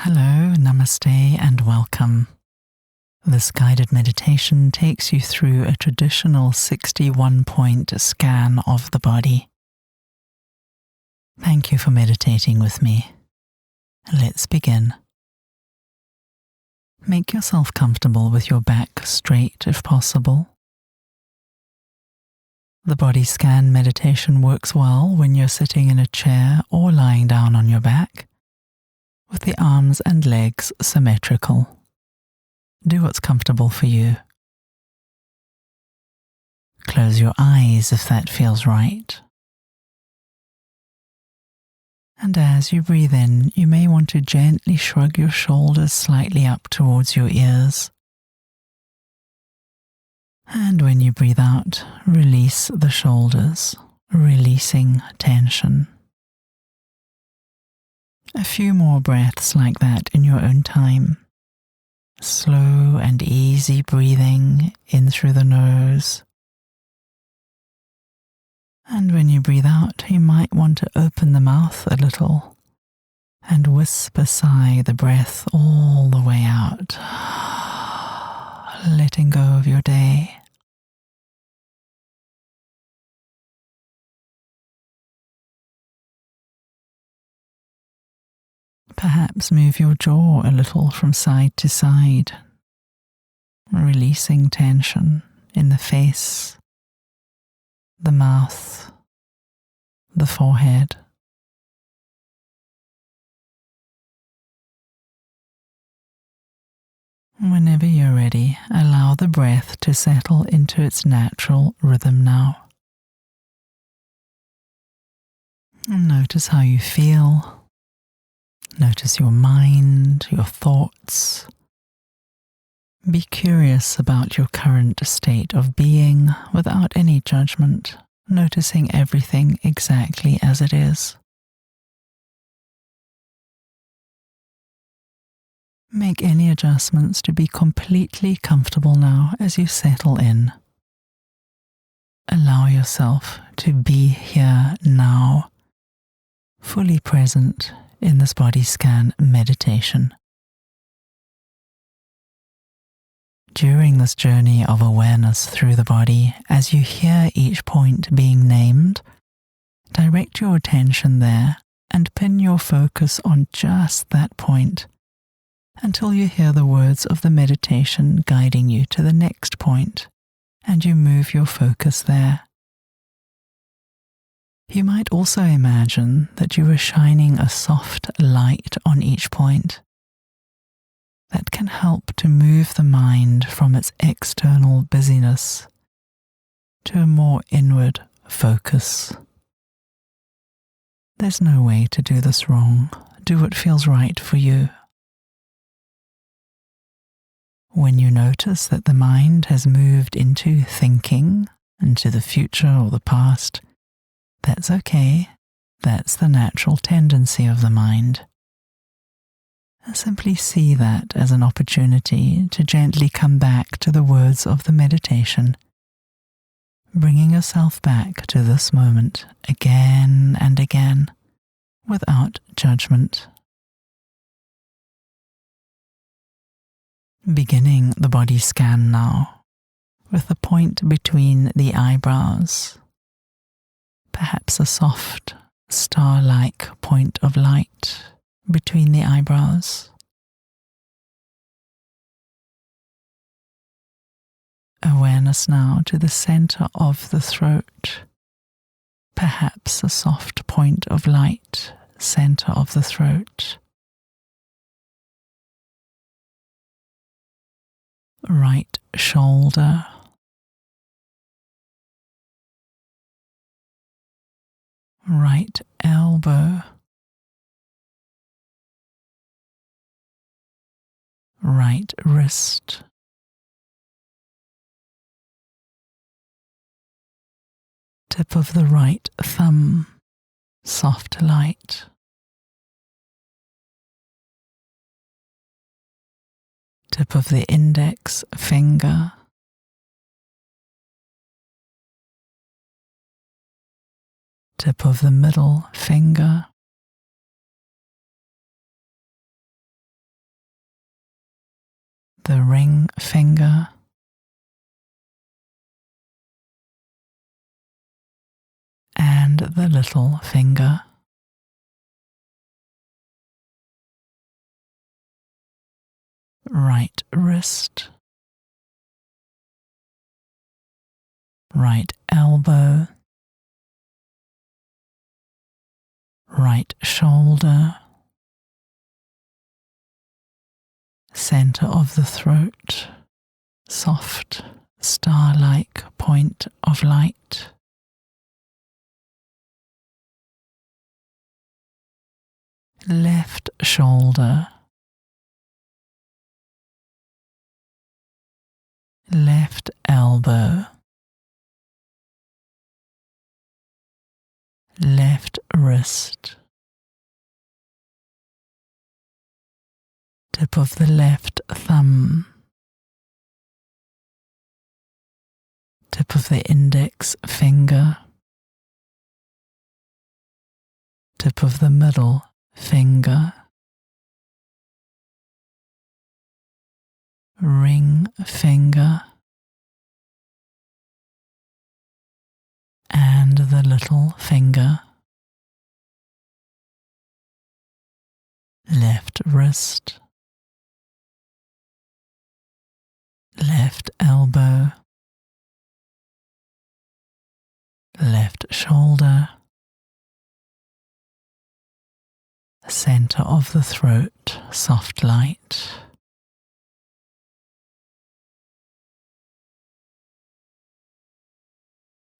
Hello, namaste, and welcome. This guided meditation takes you through a traditional 61-point scan of the body. Thank you for meditating with me. Let's begin. Make yourself comfortable with your back straight if possible. The body scan meditation works well when you're sitting in a chair or lying down on your back, with the arms and legs symmetrical. Do what's comfortable for you. Close your eyes if that feels right. And as you breathe in, you may want to gently shrug your shoulders slightly up towards your ears. And when you breathe out, release the shoulders, releasing tension. A few more breaths like that in your own time. Slow and easy breathing in through the nose. And when you breathe out, you might want to open the mouth a little and whisper sigh the breath all the way out, letting go of your day. Perhaps move your jaw a little from side to side, releasing tension in the face, the mouth, the forehead. Whenever you're ready, allow the breath to settle into its natural rhythm now. Notice how you feel. Notice your mind, your thoughts. Be curious about your current state of being without any judgment, noticing everything exactly as it is. Make any adjustments to be completely comfortable now as you settle in. Allow yourself to be here now, fully present in this body scan meditation. During this journey of awareness through the body, as you hear each point being named, direct your attention there and pin your focus on just that point until you hear the words of the meditation guiding you to the next point, and you move your focus there. You might also imagine that you are shining a soft light on each point. That can help to move the mind from its external busyness to a more inward focus. There's no way to do this wrong. Do what feels right for you. When you notice that the mind has moved into thinking, into the future or the past, that's okay. That's the natural tendency of the mind. Simply see that as an opportunity to gently come back to the words of the meditation, bringing yourself back to this moment again and again without judgment. Beginning the body scan now with the point between the eyebrows, perhaps a soft, star-like point of light between the eyebrows. Awareness now to the center of the throat, perhaps a soft point of light, center of the throat. Right shoulder. Right elbow. Right wrist. Tip of the right thumb, soft light. Tip of the index finger. Tip of the middle finger. the ring finger, and the little finger. Right wrist, right elbow, right shoulder, center of the throat, soft star-like point of light. Left shoulder, left elbow, left wrist, tip of the left thumb, tip of the index finger, tip of the middle finger, ring finger, and the little finger. Left wrist, left elbow, left shoulder, center of the throat, soft light.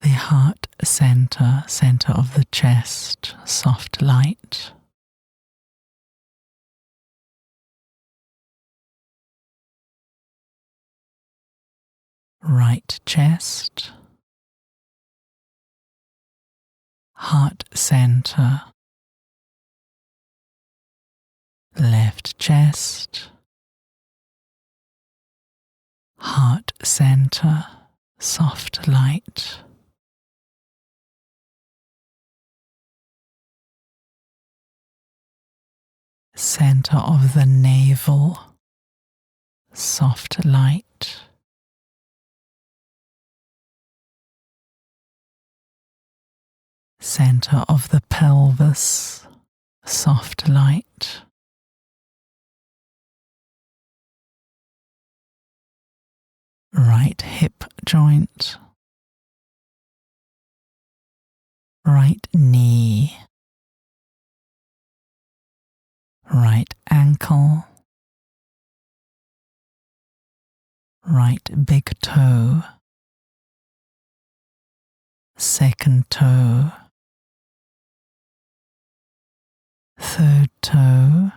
The heart center, center of the chest, soft light. Right chest, heart center, left chest, heart center, soft light. Center of the navel, soft light. Center of the pelvis, soft light. Right hip joint, right knee, right ankle, right big toe, second toe, third toe,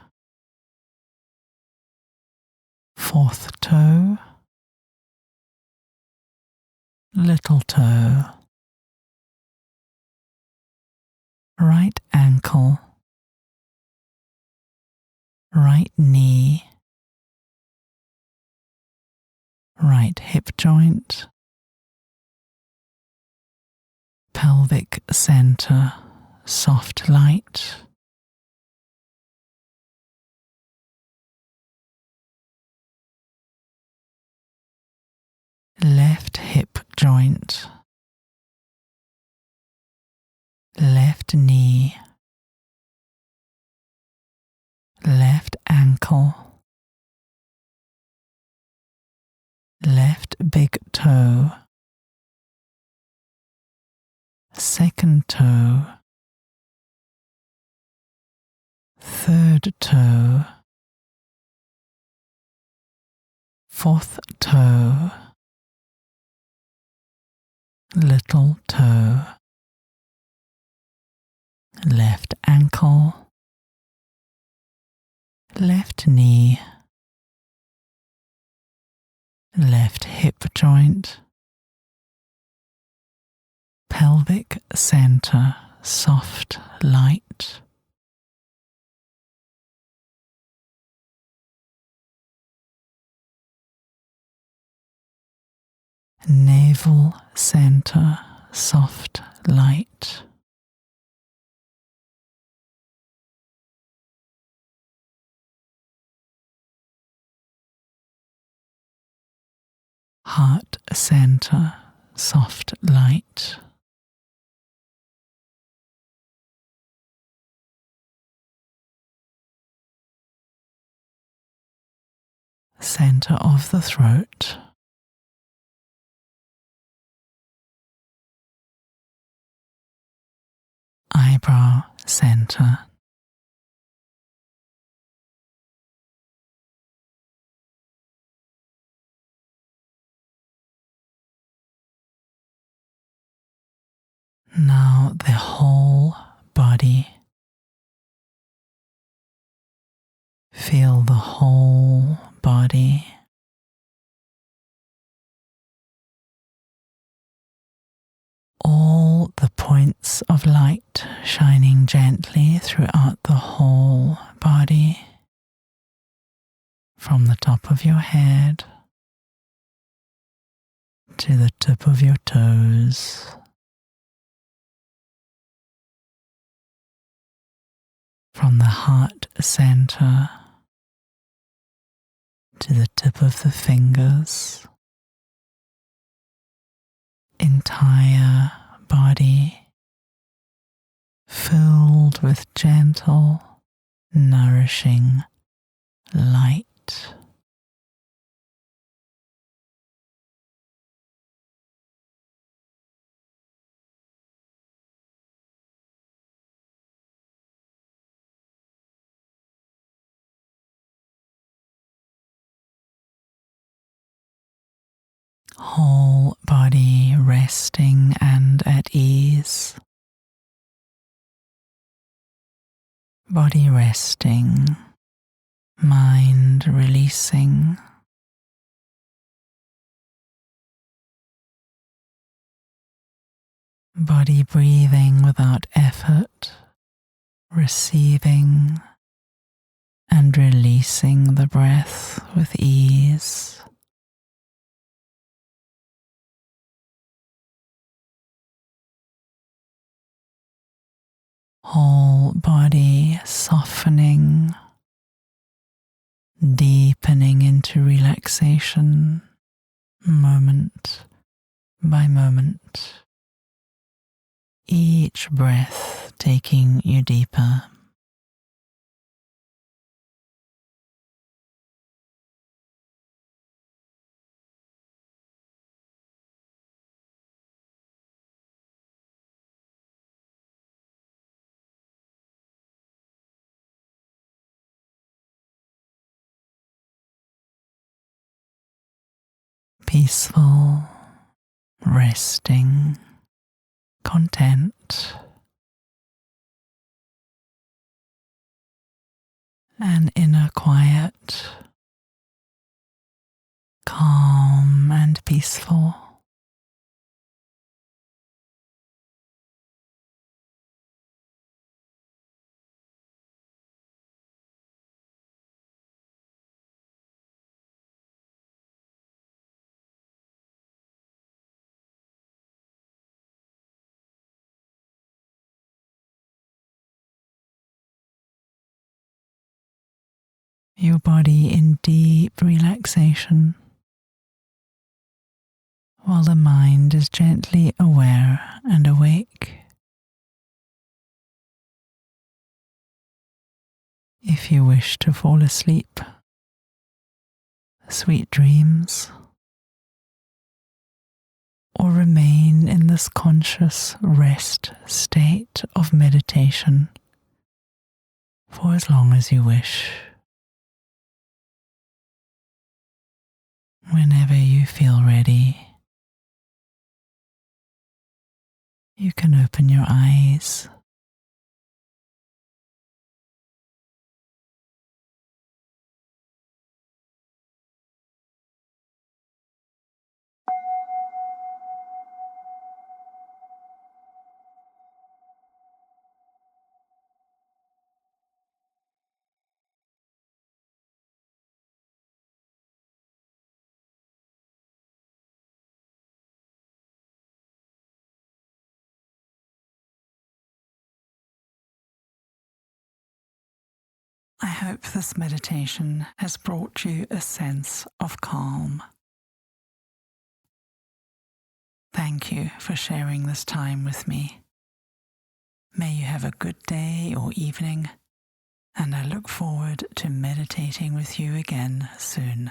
fourth toe, little toe, right ankle, right knee, right hip joint, pelvic center, soft light. Left hip joint, left knee, left ankle, left big toe, second toe, third toe, fourth toe, little toe, left ankle, left knee, left hip joint, pelvic center, soft light. Navel center, soft light. heart center, soft light. Center of the throat. Eyebrow center. Now the whole body. Feel the whole body. All the points of light shining gently throughout the whole body, from the top of your head to the tip of your toes. From the heart center to the tip of the fingers. Entire body filled with gentle, nourishing light. Whole body resting and at ease. Body resting, mind releasing. Body breathing without effort, receiving and releasing the breath with ease. Whole body softening, deepening into relaxation, moment by moment. Each breath taking you deeper. Peaceful, resting, content, an inner quiet, calm and peaceful. Your body in deep relaxation, while the mind is gently aware and awake. If you wish to fall asleep, sweet dreams, or remain in this conscious rest state of meditation for as long as you wish. Whenever you feel ready, you can open your eyes. I hope this meditation has brought you a sense of calm. Thank you for sharing this time with me. May you have a good day or evening, and I look forward to meditating with you again soon.